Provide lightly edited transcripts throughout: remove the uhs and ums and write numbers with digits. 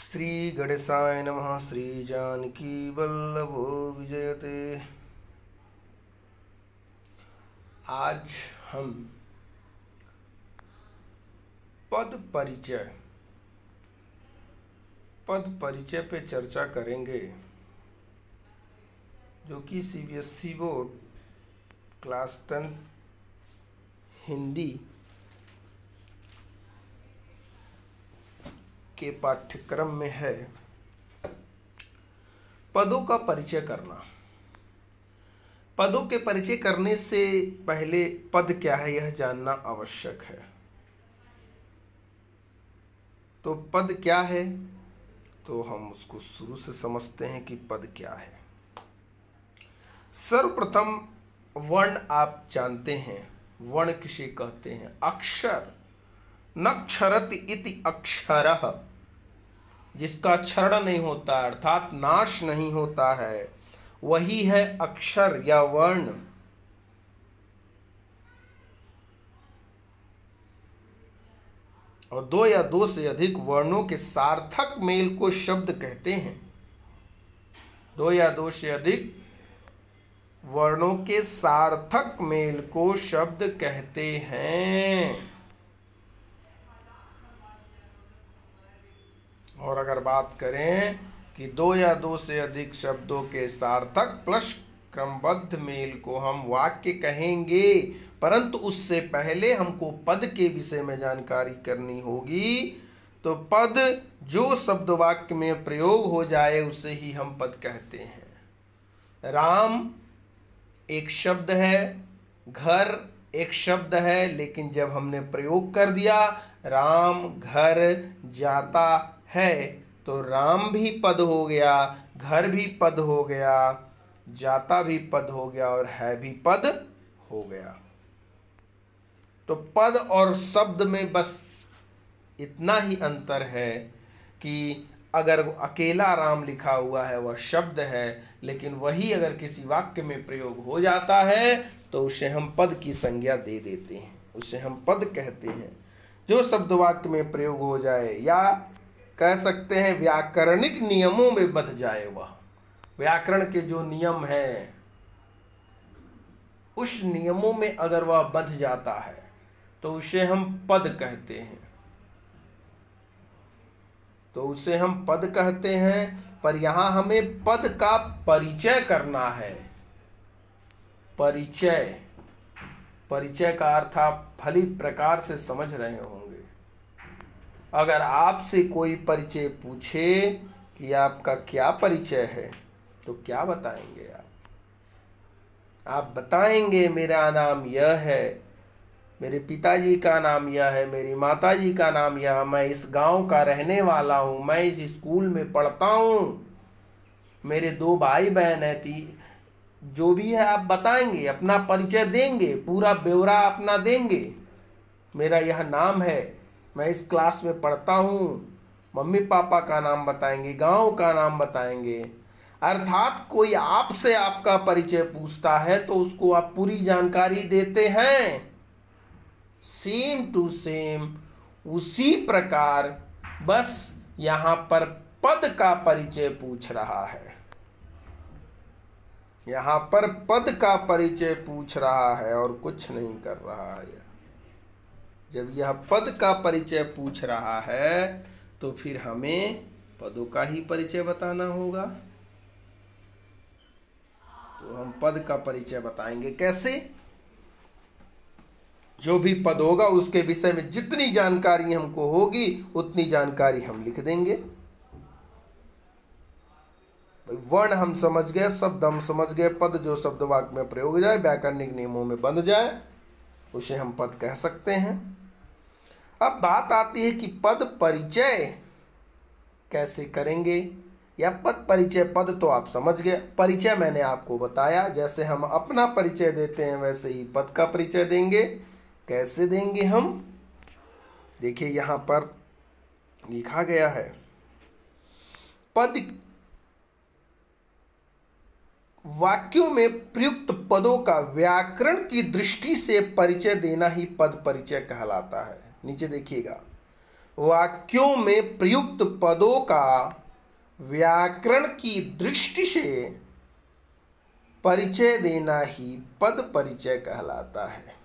श्री गणेशाय नमः। श्री जानकी वल्लभो विजयते। आज हम पद परिचय पे चर्चा करेंगे, जो कि सीबीएसई बोर्ड क्लास 10 हिंदी के पाठ्यक्रम में है। पदों का परिचय करना। पदों के परिचय करने से पहले पद क्या है यह जानना आवश्यक है। तो पद क्या है, तो हम उसको शुरू से समझते हैं कि पद क्या है। सर्वप्रथम वर्ण आप जानते हैं। वर्ण किसे कहते हैं? अक्षर। नक्षरति इति अक्षरः, जिसका क्षरण नहीं होता अर्थात नाश नहीं होता है, वही है अक्षर या वर्ण। और दो या दो से अधिक वर्णों के सार्थक मेल को शब्द कहते हैं। दो या दो से अधिक वर्णों के सार्थक मेल को शब्द कहते हैं। और अगर बात करें कि दो या दो से अधिक शब्दों के सार्थक प्लस क्रमबद्ध मेल को हम वाक्य कहेंगे, परंतु उससे पहले हमको पद के विषय में जानकारी करनी होगी। तो पद जो शब्द वाक्य में प्रयोग हो जाए उसे ही हम पद कहते हैं। राम एक शब्द है, घर एक शब्द है, लेकिन जब हमने प्रयोग कर दिया राम घर जाता है तो राम भी पद हो गया, घर भी पद हो गया, जाता भी पद हो गया और है भी पद हो गया। तो पद और शब्द में बस इतना ही अंतर है कि अगर अकेला राम लिखा हुआ है वह शब्द है, लेकिन वही अगर किसी वाक्य में प्रयोग हो जाता है तो उसे हम पद की संज्ञा दे देते हैं, उसे हम पद कहते हैं। जो शब्द वाक्य में प्रयोग हो जाए या कह सकते हैं व्याकरणिक नियमों में बंध जाए, वह व्याकरण के जो नियम हैं उस नियमों में अगर वह बंध जाता है तो उसे हम पद कहते हैं। तो उसे हम पद कहते हैं, पर यहां हमें पद का परिचय करना है। परिचय का अर्थ आप भली प्रकार से समझ रहे होंगे। अगर आपसे कोई परिचय पूछे कि आपका क्या परिचय है तो क्या बताएंगे आप बताएंगे मेरा नाम यह है, मेरे पिताजी का नाम यह है, मेरी माताजी का नाम यह, मैं इस गांव का रहने वाला हूं, मैं इस स्कूल में पढ़ता हूं, मेरे 2 भाई बहन है, जो भी है आप बताएंगे, अपना परिचय देंगे, पूरा ब्यौरा अपना देंगे। मेरा यह नाम है, मैं इस क्लास में पढ़ता हूँ, मम्मी पापा का नाम बताएंगे, गांव का नाम बताएंगे। अर्थात कोई आपसे आपका परिचय पूछता है तो उसको आप पूरी जानकारी देते हैं। सेम टू सेम उसी प्रकार बस यहाँ पर पद का परिचय पूछ रहा है। यहाँ पर पद का परिचय पूछ रहा है और कुछ नहीं कर रहा है। जब यह पद का परिचय पूछ रहा है तो फिर हमें पदों का ही परिचय बताना होगा। तो हम पद का परिचय बताएंगे कैसे? जो भी पद होगा उसके विषय में जितनी जानकारी हमको होगी उतनी जानकारी हम लिख देंगे। वर्ण हम समझ गए, शब्द हम समझ गए, पद जो शब्द वाक्य में प्रयोग हो जाए, व्याकरणिक नियमों में बंध जाए, उसे हम पद कह सकते हैं। अब बात आती है कि पद परिचय कैसे करेंगे, या पद परिचय। पद तो आप समझ गए, परिचय मैंने आपको बताया। जैसे हम अपना परिचय देते हैं वैसे ही पद का परिचय देंगे। कैसे देंगे हम? देखिए यहाँ पर लिखा गया है, पद वाक्यों में प्रयुक्त पदों का व्याकरण की दृष्टि से परिचय देना ही पद परिचय कहलाता है। नीचे देखिएगा, वाक्यों में प्रयुक्त पदों का व्याकरण की दृष्टि से परिचय देना ही पद परिचय कहलाता है।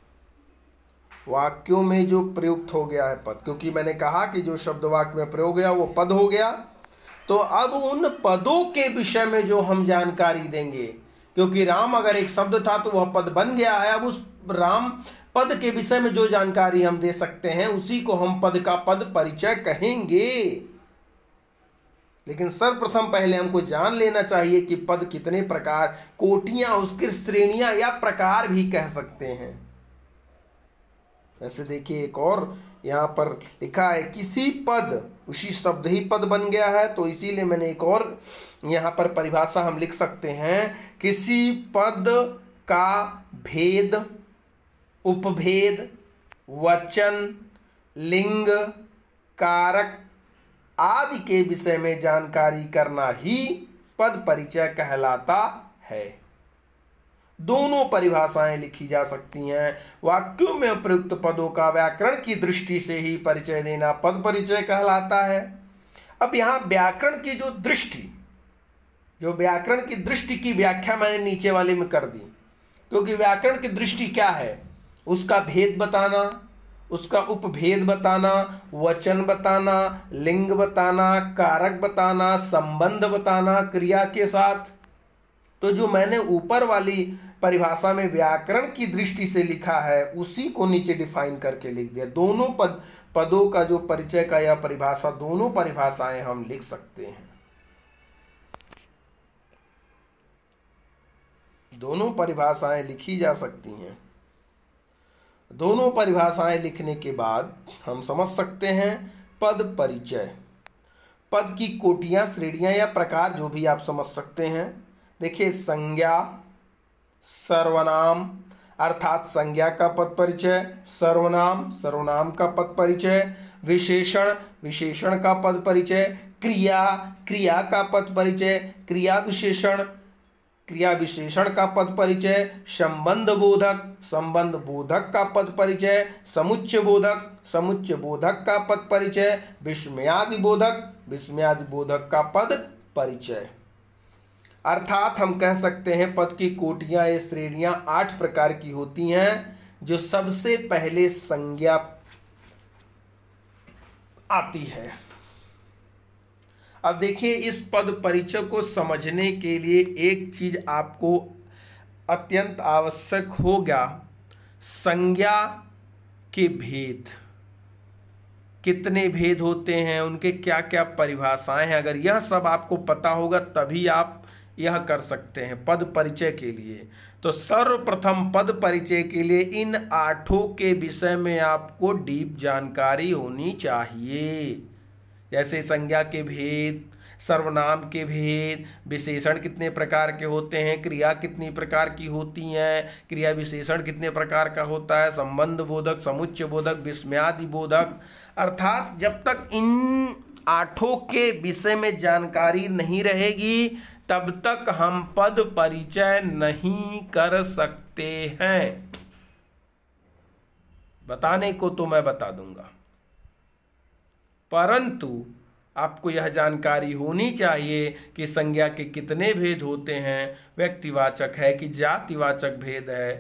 वाक्यों में जो प्रयुक्त हो गया है पद, क्योंकि मैंने कहा कि जो शब्द वाक्य में प्रयोग गया वो पद हो गया, तो अब उन पदों के विषय में जो हम जानकारी देंगे, क्योंकि राम अगर एक शब्द था तो वह पद बन गया है, अब उस राम पद के विषय में जो जानकारी हम दे सकते हैं उसी को हम पद का पद परिचय कहेंगे। लेकिन सर्वप्रथम पहले हमको जान लेना चाहिए कि पद कितने प्रकार, कोटियां, उसकी श्रेणियां या प्रकार भी कह सकते हैं। वैसे देखिए एक और यहाँ पर लिखा है किसी पद, उसी शब्द ही पद बन गया है, तो इसीलिए मैंने एक और यहाँ पर परिभाषा हम लिख सकते हैं, किसी पद का भेद, उपभेद, वचन, लिंग, कारक आदि के विषय में जानकारी करना ही पद परिचय कहलाता है। दोनों परिभाषाएं लिखी जा सकती हैं। वाक्यों में प्रयुक्त पदों का व्याकरण की दृष्टि से ही परिचय देना पद परिचय कहलाता है। अब यहाँ व्याकरण की जो दृष्टि, जो व्याकरण की दृष्टि की व्याख्या मैंने नीचे वाले में कर दी, क्योंकि व्याकरण की दृष्टि क्या है, उसका भेद बताना, उसका उपभेद बताना, वचन बताना, लिंग बताना, कारक बताना, संबंध बताना क्रिया के साथ। तो जो मैंने ऊपर वाली परिभाषा में व्याकरण की दृष्टि से लिखा है उसी को नीचे डिफाइन करके लिख दिया। दोनों पदों का जो परिचय का या परिभाषा, दोनों परिभाषाएं हम लिख सकते हैं। दोनों परिभाषाएं लिखी जा सकती हैं। दोनों परिभाषाएं लिखने के बाद हम समझ सकते हैं पद परिचय। पद की कोटियां, श्रेणियां या प्रकार जो भी आप समझ सकते हैं। देखिए संज्ञा, सर्वनाम अर्थात संज्ञा का पद परिचय, सर्वनाम, सर्वनाम का पद परिचय, विशेषण, विशेषण का पद परिचय, क्रिया, क्रिया का पद परिचय, क्रिया विशेषण, क्रिया विशेषण का पद परिचय, संबंध बोधक, संबंध बोधक का पद परिचय, समुच्चय बोधक, समुच्चय बोधक का पद परिचय, विस्मयादि बोधक, विस्मयादि बोधक का पद परिचय। अर्थात हम कह सकते हैं पद की कोटियां या श्रेणियां 8 प्रकार की होती हैं, जो सबसे पहले संज्ञा आती है। अब देखिए इस पद परिचय को समझने के लिए एक चीज आपको अत्यंत आवश्यक होगा, संज्ञा के भेद। कितने भेद होते हैं, उनके क्या क्या परिभाषाएं हैं, अगर यह सब आपको पता होगा तभी आप यह कर सकते हैं पद परिचय के लिए। तो सर्वप्रथम पद परिचय के लिए इन 8 के विषय में आपको डीप जानकारी होनी चाहिए। जैसे संज्ञा के भेद, सर्वनाम के भेद, विशेषण कितने प्रकार के होते हैं, क्रिया कितनी प्रकार की होती हैं, क्रिया विशेषण कितने प्रकार का होता है, संबंध बोधक, समुच्चय बोधक, विस्मयादि बोधक। अर्थात जब तक इन 8 के विषय में जानकारी नहीं रहेगी तब तक हम पद परिचय नहीं कर सकते हैं। बताने को तो मैं बता दूंगा, परंतु आपको यह जानकारी होनी चाहिए कि संज्ञा के कितने भेद होते हैं, व्यक्तिवाचक है कि जातिवाचक भेद है,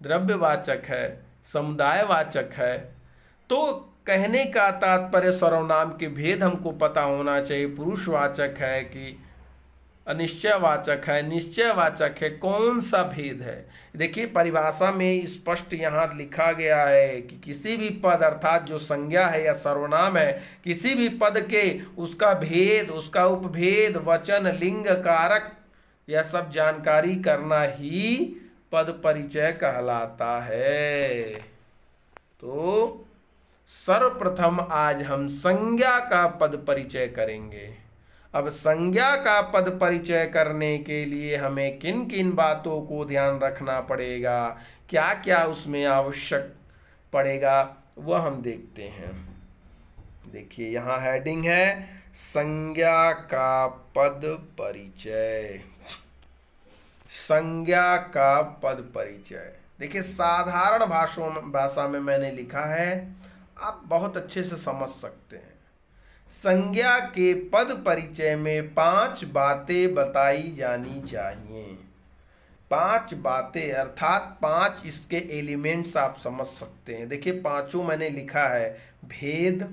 द्रव्यवाचक है, समुदायवाचक है। तो कहने का तात्पर्य सर्वनाम के भेद हमको पता होना चाहिए, पुरुषवाचक है कि अनिश्चयवाचक है, निश्चयवाचक है, कौन सा भेद है। देखिए परिभाषा में स्पष्ट यहाँ लिखा गया है कि किसी भी पद अर्थात जो संज्ञा है या सर्वनाम है, किसी भी पद के उसका भेद, उसका उपभेद, वचन, लिंग, कारक, यह सब जानकारी करना ही पद परिचय कहलाता है। तो सर्वप्रथम आज हम संज्ञा का पद परिचय करेंगे। अब संज्ञा का पद परिचय करने के लिए हमें किन किन बातों को ध्यान रखना पड़ेगा, क्या क्या उसमें आवश्यक पड़ेगा, वह हम देखते हैं। देखिए यहाँ हेडिंग है संज्ञा का पद परिचय। संज्ञा का पद परिचय देखिए साधारण भाषा में मैंने लिखा है, आप बहुत अच्छे से समझ सकते हैं। संज्ञा के पद परिचय में 5 बातें बताई जानी चाहिए। 5 बातें अर्थात 5 इसके एलिमेंट्स आप समझ सकते हैं। देखिए पांचों मैंने लिखा है। भेद,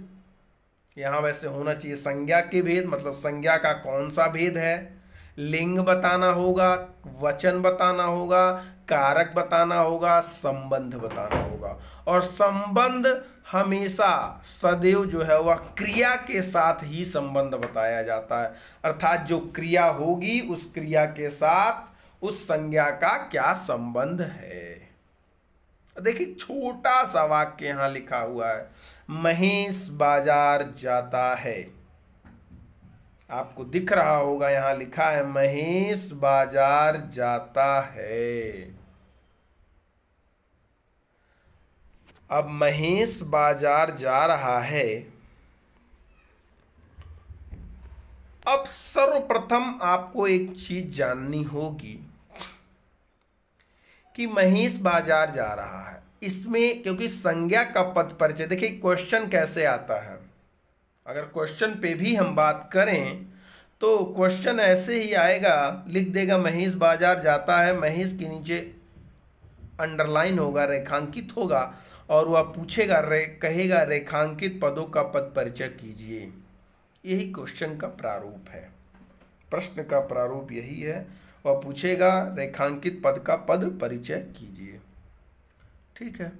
यहाँ वैसे होना चाहिए संज्ञा के भेद, मतलब संज्ञा का कौन सा भेद है। लिंग बताना होगा, वचन बताना होगा, कारक बताना होगा, संबंध बताना होगा। और संबंध हमेशा सदैव जो है वह क्रिया के साथ ही संबंध बताया जाता है, अर्थात जो क्रिया होगी उस क्रिया के साथ उस संज्ञा का क्या संबंध है। देखिए छोटा सा वाक्य यहां लिखा हुआ है, महेश बाजार जाता है। आपको दिख रहा होगा यहां लिखा है महेश बाजार जाता है। अब महेश बाजार जा रहा है। अब सर्वप्रथम आपको एक चीज जाननी होगी कि महेश बाजार जा रहा है, इसमें क्योंकि संज्ञा का पद परिचय, देखिए क्वेश्चन कैसे आता है। अगर क्वेश्चन पे भी हम बात करें तो क्वेश्चन ऐसे ही आएगा, लिख देगा महेश बाजार जाता है, महेश के नीचे अंडरलाइन होगा, रेखांकित होगा, और वह पूछेगा कहेगा रेखांकित पदों का पद परिचय कीजिए। यही क्वेश्चन का प्रारूप है, प्रश्न का प्रारूप यही है। वह पूछेगा रेखांकित पद का पद परिचय कीजिए। ठीक है,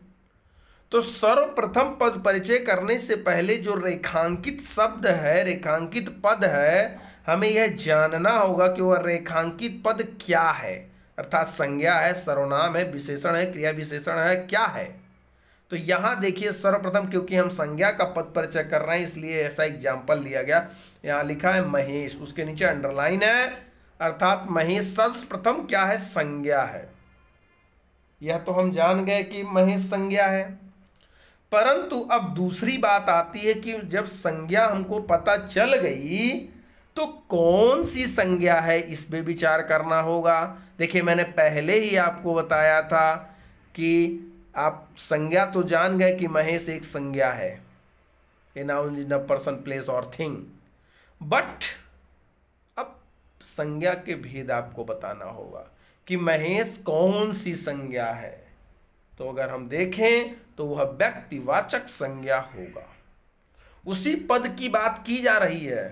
तो सर्वप्रथम पद परिचय करने से पहले जो रेखांकित शब्द है, रेखांकित पद है, हमें यह जानना होगा कि वह रेखांकित पद क्या है, अर्थात संज्ञा है, सर्वनाम है, विशेषण है, क्रिया विशेषण है, क्या है। तो यहां देखिए सर्वप्रथम, क्योंकि हम संज्ञा का पद परिचय कर रहे हैं इसलिए ऐसा एग्जाम्पल लिया गया। यहां लिखा है महेश, उसके नीचे अंडरलाइन है, अर्थात महेश सर्वप्रथम क्या है, संज्ञा है। यह तो हम जान गए कि महेश संज्ञा है, परंतु अब दूसरी बात आती है कि जब संज्ञा हमको पता चल गई तो कौन सी संज्ञा है इस पे विचार करना होगा। देखिए मैंने पहले ही आपको बताया था कि आप संज्ञा तो जान गए कि महेश एक संज्ञा है, a noun in a person place और थिंग, बट अब संज्ञा के भेद आपको बताना होगा कि महेश कौन सी संज्ञा है। तो अगर हम देखें तो वह व्यक्तिवाचक संज्ञा होगा। उसी पद की बात की जा रही है,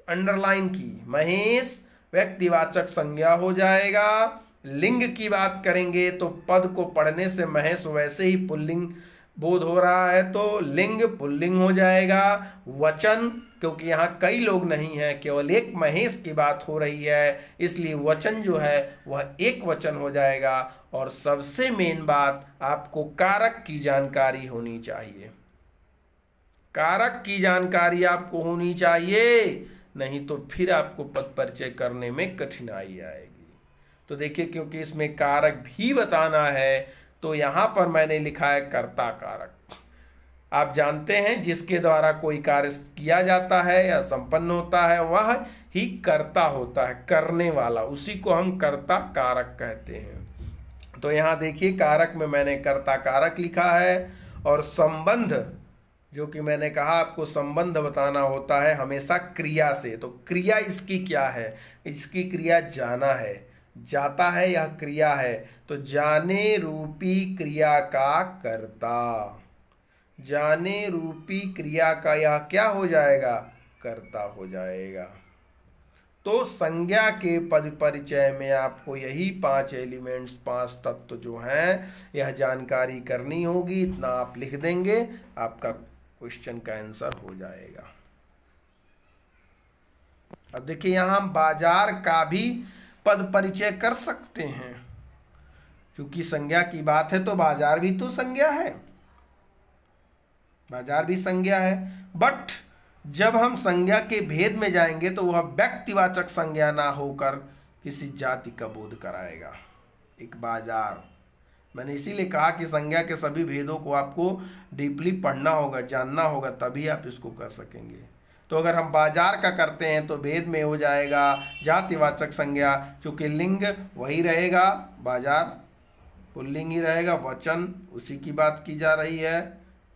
अंडरलाइन की, महेश व्यक्तिवाचक संज्ञा हो जाएगा। लिंग की बात करेंगे तो पद को पढ़ने से महेश वैसे ही पुल्लिंग बोध हो रहा है तो लिंग पुल्लिंग हो जाएगा। वचन, क्योंकि यहाँ कई लोग नहीं हैं, केवल एक महेश की बात हो रही है, इसलिए वचन जो है वह एक वचन हो जाएगा। और सबसे मेन बात, आपको कारक की जानकारी होनी चाहिए, कारक की जानकारी आपको होनी चाहिए, नहीं तो फिर आपको पद परिचय करने में कठिनाई आएगी। तो देखिए क्योंकि इसमें कारक भी बताना है तो यहां पर मैंने लिखा है कर्ता कारक। आप जानते हैं जिसके द्वारा कोई कार्य किया जाता है या संपन्न होता है वह ही कर्ता होता है, करने वाला, उसी को हम कर्ता कारक कहते हैं। तो यहां देखिए कारक में मैंने कर्ता कारक लिखा है। और संबंध, जो कि मैंने कहा आपको संबंध बताना होता है हमेशा क्रिया से। तो क्रिया इसकी क्या है, इसकी क्रिया जाना है, जाता है, यह क्रिया है। तो जाने रूपी क्रिया का कर्ता, जाने रूपी क्रिया का यह क्या हो जाएगा, कर्ता हो जाएगा। तो संज्ञा के पद परिचय में आपको यही 5 एलिमेंट्स, 5 तत्व जो हैं यह जानकारी करनी होगी। इतना आप लिख देंगे, आपका क्वेश्चन का आंसर हो जाएगा। अब देखिए यहां हम बाजार का भी पद परिचय कर सकते हैं, क्योंकि संज्ञा की बात है तो बाजार भी तो संज्ञा है, बाजार भी संज्ञा है। बट जब हम संज्ञा के भेद में जाएंगे तो वह व्यक्तिवाचक संज्ञा ना होकर किसी जाति का बोध कराएगा। एक बाजार, मैंने इसीलिए कहा कि संज्ञा के सभी भेदों को आपको डीपली पढ़ना होगा, जानना होगा, तभी आप इसको कर सकेंगे। तो अगर हम बाजार का करते हैं तो भेद में हो जाएगा जातिवाचक संज्ञा, चूंकि लिंग वही रहेगा, बाजार पुल्लिंग ही रहेगा, वचन उसी की बात की जा रही है,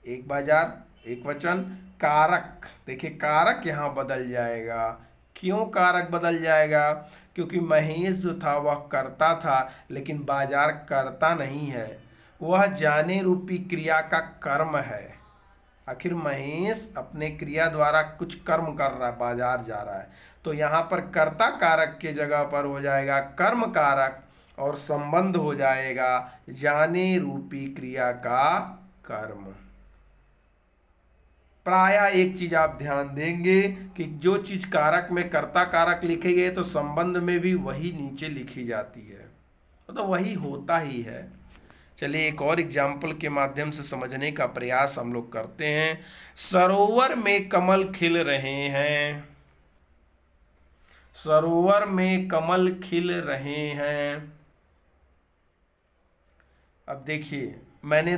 एक बाजार, एक वचन। कारक, देखिए कारक यहाँ बदल जाएगा। क्यों कारक बदल जाएगा? क्योंकि महेश जो था वह कर्ता था, लेकिन बाजार कर्ता नहीं है, वह जाने रूपी क्रिया का कर्म है। आखिर महेश अपने क्रिया द्वारा कुछ कर्म कर रहा है, बाजार जा रहा है, तो यहाँ पर कर्ता कारक के जगह पर हो जाएगा कर्म कारक, और संबंध हो जाएगा जाने रूपी क्रिया का कर्म। प्रायः एक चीज आप ध्यान देंगे कि जो चीज कारक में कर्ता कारक लिखे गए तो संबंध में भी वही नीचे लिखी जाती है, तो वही होता ही है। चलिए एक और एग्जाम्पल के माध्यम से समझने का प्रयास हम लोग करते हैं। सरोवर में कमल खिल रहे हैं, सरोवर में कमल खिल रहे हैं। अब देखिए मैंने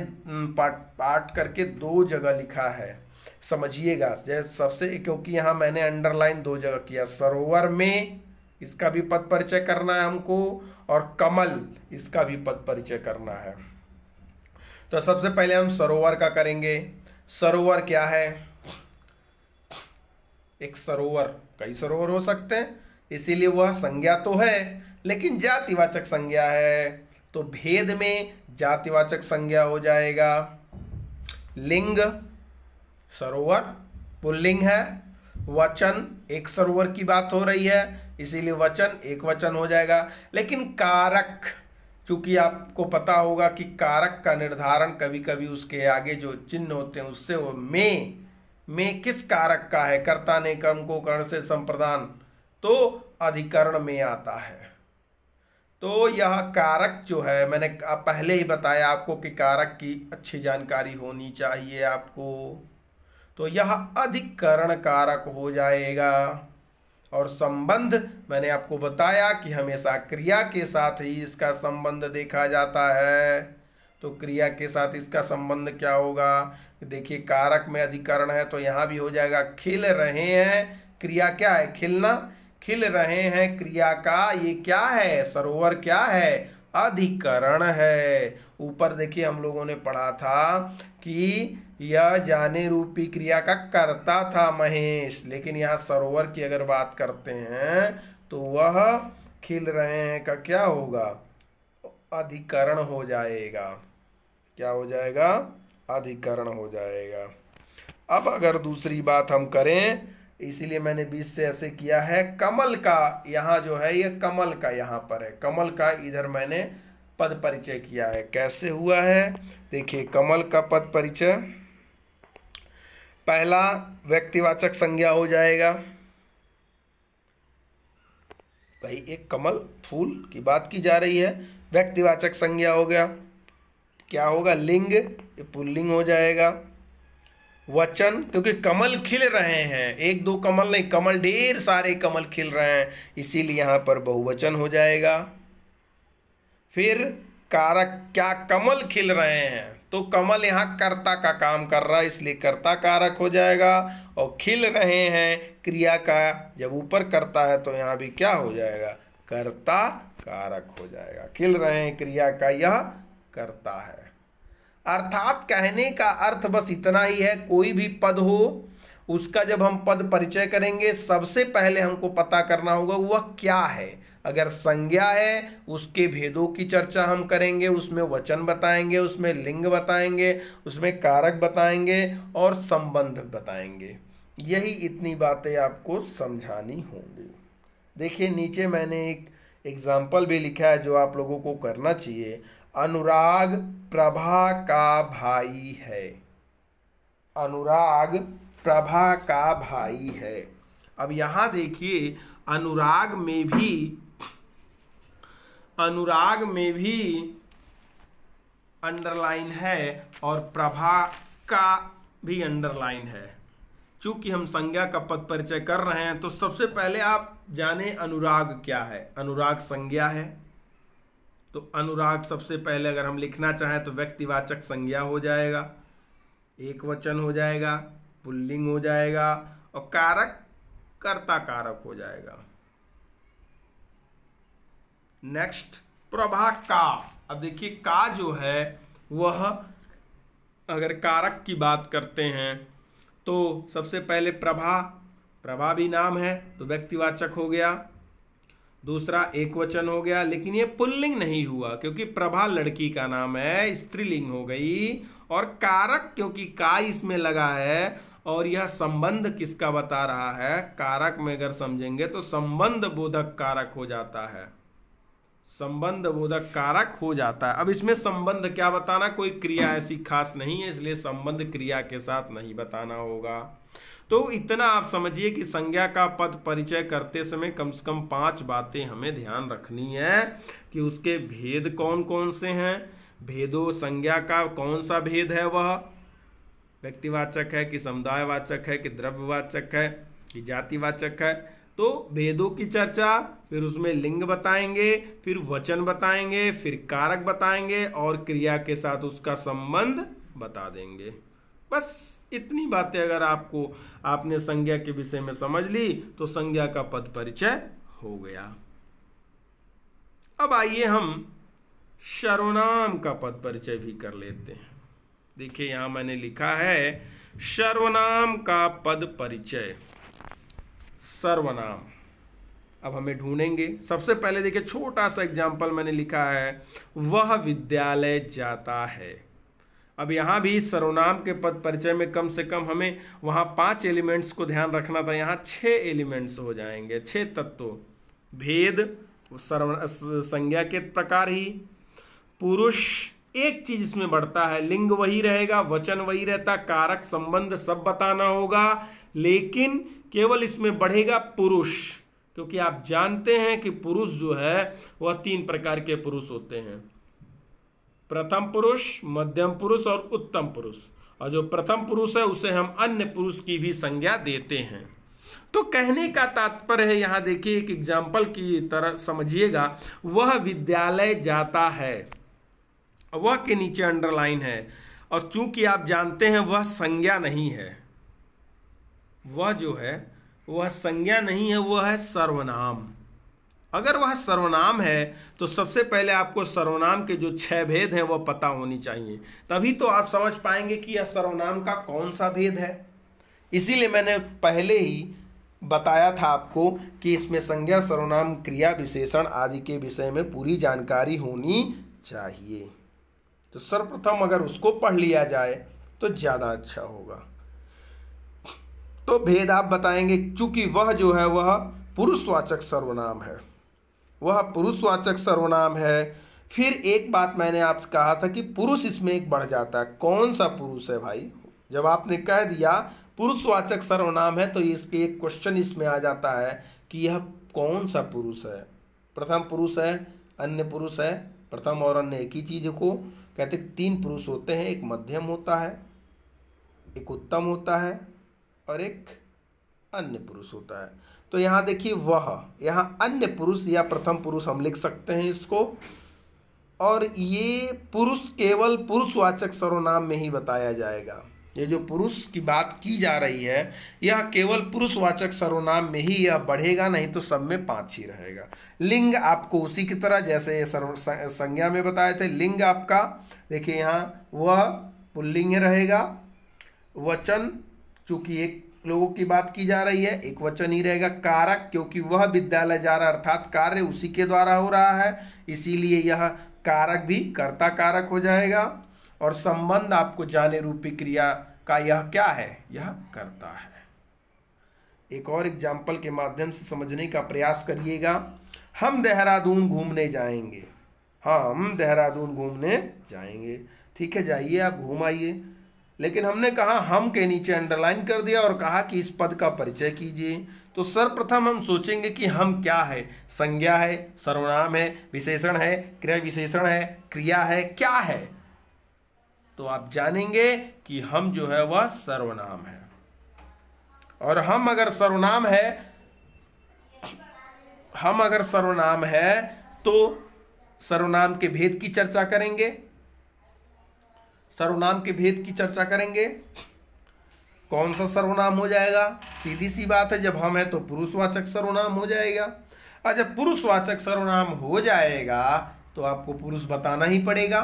पाठ करके दो जगह लिखा है, समझिएगा जैसे सबसे, क्योंकि यहाँ मैंने अंडरलाइन दो जगह किया। सरोवर में इसका भी पद परिचय करना है हमको, और कमल इसका भी पद परिचय करना है। तो सबसे पहले हम सरोवर का करेंगे। सरोवर क्या है? एक सरोवर, कई सरोवर हो सकते हैं, इसीलिए वह संज्ञा तो है लेकिन जातिवाचक संज्ञा है, तो भेद में जातिवाचक संज्ञा हो जाएगा। लिंग, सरोवर पुल्लिंग है। वचन, एक सरोवर की बात हो रही है इसीलिए वचन एक वचन हो जाएगा। लेकिन कारक, चूंकि आपको पता होगा कि कारक का निर्धारण कभी कभी उसके आगे जो चिन्ह होते हैं उससे, वो में किस कारक का है? कर्ता ने कर्म को कर्ण से संप्रदान, तो अधिकरण में आता है। तो यह कारक जो है, मैंने पहले ही बताया आपको कि कारक की अच्छी जानकारी होनी चाहिए आपको, तो यह अधिकरण कारक हो जाएगा। और संबंध मैंने आपको बताया कि हमेशा क्रिया के साथ ही इसका संबंध देखा जाता है, तो क्रिया के साथ इसका संबंध क्या होगा? देखिए कारक में अधिकरण है तो यहाँ भी हो जाएगा खिल रहे हैं। क्रिया क्या है? खिलना। खिल रहे हैं क्रिया का ये क्या है? सरोवर क्या है? अधिकरण है। ऊपर देखिए हम लोगों ने पढ़ा था कि यह जाने रूपी क्रिया का कर्ता था महेश, लेकिन यहाँ सरोवर की अगर बात करते हैं तो वह खिल रहे हैं का क्या होगा? अधिकरण हो जाएगा। क्या हो जाएगा? अधिकरण हो जाएगा। अब अगर दूसरी बात हम करें, इसीलिए मैंने बीच से ऐसे किया है। कमल का यहाँ जो है ये कमल का यहाँ पर है, कमल का इधर मैंने पद परिचय किया है। कैसे हुआ है? देखिए कमल का पद परिचय, पहला व्यक्तिवाचक संज्ञा हो जाएगा। भाई एक कमल फूल की बात की जा रही है, व्यक्तिवाचक संज्ञा हो गया। क्या होगा? लिंग, ये पुल्लिंग हो जाएगा। वचन, क्योंकि कमल खिल रहे हैं, एक दो कमल नहीं, कमल ढेर सारे कमल खिल रहे हैं, इसीलिए यहां पर बहुवचन हो जाएगा। फिर कारक, क्या कमल खिल रहे हैं, तो कमल यहाँ कर्ता का काम कर रहा है इसलिए कर्ता कारक हो जाएगा। और खिल रहे हैं क्रिया का जब ऊपर करता है तो यहाँ भी क्या हो जाएगा? कर्ता कारक हो जाएगा। खिल रहे हैं क्रिया का यह कर्ता है। अर्थात कहने का अर्थ बस इतना ही है, कोई भी पद हो उसका जब हम पद परिचय करेंगे सबसे पहले हमको पता करना होगा वह क्या है। अगर संज्ञा है उसके भेदों की चर्चा हम करेंगे, उसमें वचन बताएंगे, उसमें लिंग बताएंगे, उसमें कारक बताएंगे और संबंध बताएंगे। यही इतनी बातें आपको समझानी होंगी। देखिए नीचे मैंने एक एग्जाम्पल भी लिखा है जो आप लोगों को करना चाहिए। अनुराग प्रभा का भाई है। अनुराग प्रभा का भाई है। अब यहां देखिए अनुराग में भी अंडरलाइन है और प्रभा का भी अंडरलाइन है। चूंकि हम संज्ञा का पद परिचय कर रहे हैं तो सबसे पहले आप जाने अनुराग क्या है। अनुराग संज्ञा है, तो अनुराग सबसे पहले अगर हम लिखना चाहें तो व्यक्तिवाचक संज्ञा हो जाएगा, एक वचन हो जाएगा, पुल्लिंग हो जाएगा और कारक कर्ता कारक हो जाएगा। नेक्स्ट प्रभा का। अब देखिए का जो है वह अगर कारक की बात करते हैं तो सबसे पहले प्रभा, प्रभा भी नाम है तो व्यक्तिवाचक हो गया। दूसरा एक वचन हो गया, लेकिन ये पुल्लिंग नहीं हुआ क्योंकि प्रभा लड़की का नाम है, स्त्रीलिंग हो गई। और कारक क्योंकि का इसमें लगा है और यह संबंध किसका बता रहा है, कारक में अगर समझेंगे तो संबंध बोधक कारक हो जाता है, संबंध बोधक कारक हो जाता है। अब इसमें संबंध क्या बताना, कोई क्रिया ऐसी खास नहीं है, इसलिए संबंध क्रिया के साथ नहीं बताना होगा। तो इतना आप समझिए कि संज्ञा का पद परिचय करते समय कम से कम 5 बातें हमें ध्यान रखनी है कि उसके भेद कौन कौन से हैं, भेदों संज्ञा का कौन सा भेद है, वह व्यक्तिवाचक है कि समुदायवाचक है कि द्रव्यवाचक है कि जातिवाचक है। तो भेदों की चर्चा, फिर उसमें लिंग बताएंगे, फिर वचन बताएंगे, फिर कारक बताएंगे और क्रिया के साथ उसका संबंध बता देंगे। बस इतनी बातें अगर आपने संज्ञा के विषय में समझ ली तो संज्ञा का पद परिचय हो गया। अब आइए हम सर्वनाम का पद परिचय भी कर लेते हैं। देखिए यहां मैंने लिखा है सर्वनाम का पद परिचय। सर्वनाम अब हमें ढूंढेंगे। सबसे पहले देखिए छोटा सा एग्जाम्पल मैंने लिखा है, वह विद्यालय जाता है। अब यहां भी सर्वनाम के पद परिचय में कम से कम हमें वहां 5 एलिमेंट्स को ध्यान रखना था, यहां 6 एलिमेंट्स हो जाएंगे, 6 तत्व। भेद संज्ञा के प्रकार ही, पुरुष एक चीज इसमें बढ़ता है, लिंग वही रहेगा, वचन वही रहता, कारक संबंध सब बताना होगा, लेकिन केवल इसमें बढ़ेगा पुरुष, क्योंकि आप जानते हैं कि पुरुष जो है वह 3 प्रकार के पुरुष होते हैं, प्रथम पुरुष, मध्यम पुरुष और उत्तम पुरुष। और जो प्रथम पुरुष है उसे हम अन्य पुरुष की भी संज्ञा देते हैं। तो कहने का तात्पर्य है, यहां देखिए एक एग्जाम्पल की तरह समझिएगा, वह विद्यालय जाता है, वह के नीचे अंडरलाइन है, और चूंकि आप जानते हैं वह संज्ञा नहीं है, वह जो है वह संज्ञा नहीं है, वह है सर्वनाम। अगर वह सर्वनाम है तो सबसे पहले आपको सर्वनाम के जो 6 भेद हैं वह पता होनी चाहिए, तभी तो आप समझ पाएंगे कि यह सर्वनाम का कौन सा भेद है। इसीलिए मैंने पहले ही बताया था आपको कि इसमें संज्ञा, सर्वनाम, क्रिया, विशेषण आदि के विषय में पूरी जानकारी होनी चाहिए। तो सर्वप्रथम अगर उसको पढ़ लिया जाए तो ज़्यादा अच्छा होगा। तो भेद आप बताएंगे, चूंकि वह जो है वह पुरुषवाचक सर्वनाम है, वह पुरुषवाचक सर्वनाम है। फिर एक बात मैंने आपसे कहा था कि पुरुष इसमें एक बढ़ जाता है। कौन सा पुरुष है भाई? जब आपने कह दिया पुरुषवाचक सर्वनाम है तो इसके एक क्वेश्चन इसमें आ जाता है कि यह कौन सा पुरुष है। प्रथम पुरुष है, अन्य पुरुष है। प्रथम और अन्य एक ही चीज को कहते, 3 पुरुष होते हैं, एक मध्यम होता है, एक उत्तम होता है और एक अन्य पुरुष होता है। तो यहाँ देखिए वह, यहाँ अन्य पुरुष या प्रथम पुरुष हम लिख सकते हैं इसको, और ये पुरुष केवल पुरुषवाचक सर्वनाम में ही बताया जाएगा। ये जो पुरुष की बात की जा रही है यह केवल पुरुषवाचक सर्वनाम में ही यह बढ़ेगा, नहीं तो सब में 5 ही रहेगा। लिंग आपको उसी की तरह जैसे संज्ञा में बताए थे, लिंग आपका देखिए यहाँ वह पुल्लिंग रहेगा। वचन चूंकि एक लोगों की बात की जा रही है, एक वचन ही रहेगा। कारक क्योंकि वह विद्यालय जा रहा है अर्थात कार्य उसी के द्वारा हो रहा है, इसीलिए यह कारक भी कर्ता कारक हो जाएगा। और संबंध आपको जाने रूपी क्रिया का यह क्या है, यह करता है। एक और एग्जाम्पल के माध्यम से समझने का प्रयास करिएगा। हम देहरादून घूमने जाएंगे, हम देहरादून घूमने जाएंगे, ठीक है, जाइए आप घूम आइए। लेकिन हमने कहा हम के नीचे अंडरलाइन कर दिया और कहा कि इस पद का परिचय कीजिए। तो सर्वप्रथम हम सोचेंगे कि हम क्या है, संज्ञा है, सर्वनाम है, विशेषण है, क्रिया विशेषण है, क्रिया है, क्या है? तो आप जानेंगे कि हम जो है वह सर्वनाम है। और हम अगर सर्वनाम है तो सर्वनाम के भेद की चर्चा करेंगे। सर्वनाम के भेद की चर्चा करेंगे। कौन सा सर्वनाम हो जाएगा? सीधी सी बात है, जब हम है तो पुरुषवाचक सर्वनाम हो जाएगा। और जब पुरुषवाचक सर्वनाम हो जाएगा तो आपको पुरुष बताना ही पड़ेगा।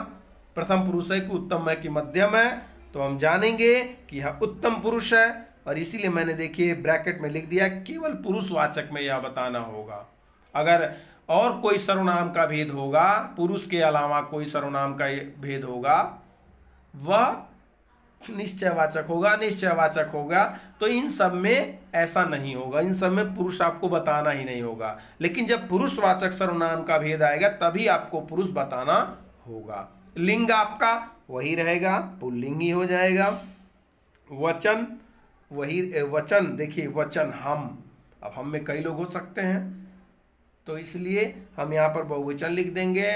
प्रथम पुरुष है कि उत्तम है कि मध्यम है, तो हम जानेंगे कि यह उत्तम पुरुष है, और इसीलिए मैंने देखिए ब्रैकेट में लिख दिया केवल पुरुषवाचक में यह बताना होगा। अगर और कोई सर्वनाम का भेद होगा, पुरुष के अलावा कोई सर्वनाम का भेद होगा, वह निश्चयवाचक होगा, निश्चयवाचक होगा। तो इन सब में ऐसा नहीं होगा, इन सब में पुरुष आपको बताना ही नहीं होगा। लेकिन जब पुरुषवाचक सर्वनाम का भेद आएगा तभी आपको पुरुष बताना होगा। लिंग आपका वही रहेगा, पुल्लिंग ही हो जाएगा। वचन वही, वचन देखिए वचन हम, अब हम में कई लोग हो सकते हैं, तो इसलिए हम यहाँ पर बहुवचन लिख देंगे,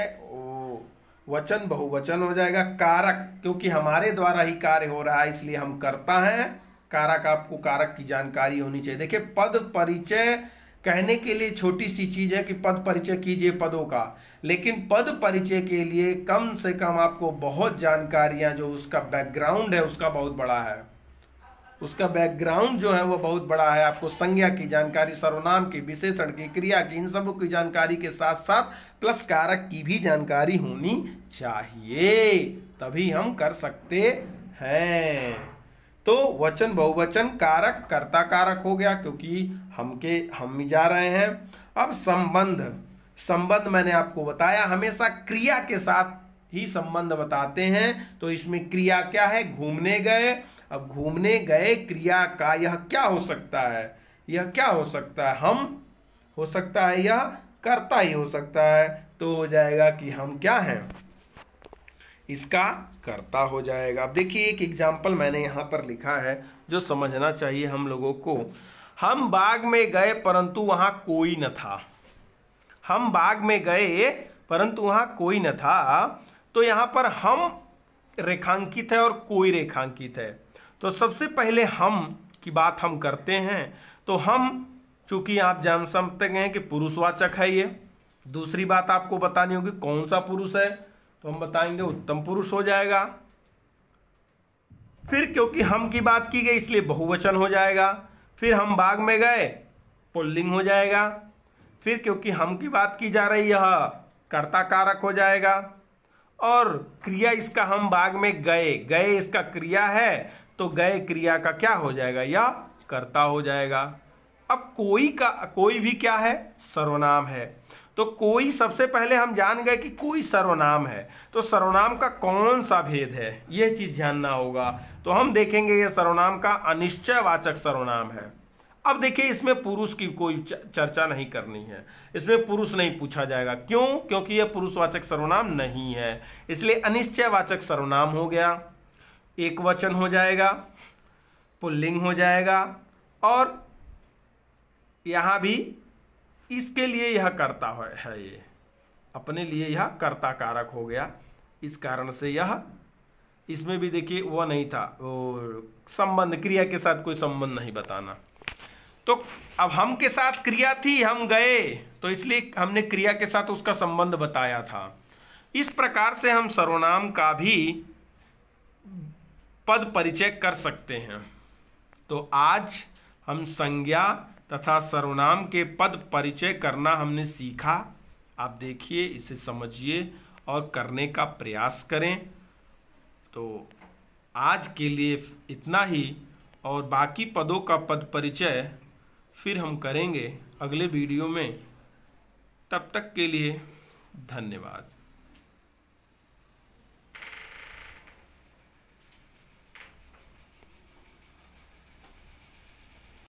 वचन बहुवचन हो जाएगा। कारक, क्योंकि हमारे द्वारा ही कार्य हो रहा है इसलिए हम करता है। कारक, आपको कारक की जानकारी होनी चाहिए। देखिए पद परिचय कहने के लिए छोटी सी चीज है कि पद परिचय कीजिए पदों का, लेकिन पद परिचय के लिए कम से कम आपको बहुत जानकारियां, जो उसका बैकग्राउंड है उसका बहुत बड़ा है, उसका बैकग्राउंड जो है वो बहुत बड़ा है। आपको संज्ञा की जानकारी, सर्वनाम की, विशेषण की, क्रिया की, इन सब की जानकारी के साथ साथ प्लस कारक की भी जानकारी होनी चाहिए, तभी हम कर सकते हैं। तो वचन बहुवचन, कारक कर्ता कारक हो गया क्योंकि हम जा रहे हैं। अब संबंध, संबंध मैंने आपको बताया हमेशा क्रिया के साथ ही संबंध बताते हैं। तो इसमें क्रिया क्या है? घूमने गए। अब घूमने गए क्रिया का यह क्या हो सकता है? यह क्या हो सकता है? हम हो सकता है, यह कर्ता ही हो सकता है। तो हो जाएगा कि हम क्या हैं? इसका कर्ता हो जाएगा। अब देखिए एक एग्जाम्पल मैंने यहाँ पर लिखा है जो समझना चाहिए हम लोगों को। हम बाग में गए परंतु वहां कोई न था। हम बाग में गए परंतु वहां कोई न था। तो यहाँ पर हम रेखांकित है और कोई रेखांकित है। तो सबसे पहले हम की बात हम करते हैं। तो हम, चूंकि आप जान सकते हैं कि पुरुषवाचक है ये। दूसरी बात आपको बतानी होगी कौन सा पुरुष है, तो हम बताएंगे उत्तम पुरुष हो जाएगा। फिर क्योंकि हम की बात की गई इसलिए बहुवचन हो जाएगा। फिर हम बाग में गए, पुल्लिंग हो जाएगा। फिर क्योंकि हम की बात की जा रही है, कर्ता कारक हो जाएगा। और क्रिया इसका हम बाग में गए, गए इसका क्रिया है, तो गए क्रिया का क्या हो जाएगा? या कर्ता हो जाएगा। अब कोई भी क्या है? सर्वनाम है। तो कोई, सबसे पहले हम जान गए कि कोई सर्वनाम है। तो सर्वनाम का कौन सा भेद है, यह चीज जानना होगा। तो हम देखेंगे ये सर्वनाम का अनिश्चयवाचक सर्वनाम है। अब देखिए इसमें पुरुष की कोई चर्चा नहीं करनी है, इसमें पुरुष नहीं पूछा जाएगा। क्यों? क्योंकि यह पुरुषवाचक सर्वनाम नहीं है, इसलिए अनिश्चयवाचक सर्वनाम हो गया। एक वचन हो जाएगा, पुल्लिंग हो जाएगा, और यहां भी इसके लिए यह कर्ता है, ये अपने लिए यह कर्ता कारक हो गया। इस कारण से यह, इसमें भी देखिए वह नहीं था, वो संबंध, क्रिया के साथ कोई संबंध नहीं बताना। तो अब हम के साथ क्रिया थी, हम गए, तो इसलिए हमने क्रिया के साथ उसका संबंध बताया था। इस प्रकार से हम सर्वनाम का भी पद परिचय कर सकते हैं। तो आज हम संज्ञा तथा सर्वनाम के पद परिचय करना हमने सीखा। आप देखिए, इसे समझिए और करने का प्रयास करें। तो आज के लिए इतना ही, और बाकी पदों का पद परिचय फिर हम करेंगे अगले वीडियो में। तब तक के लिए धन्यवाद।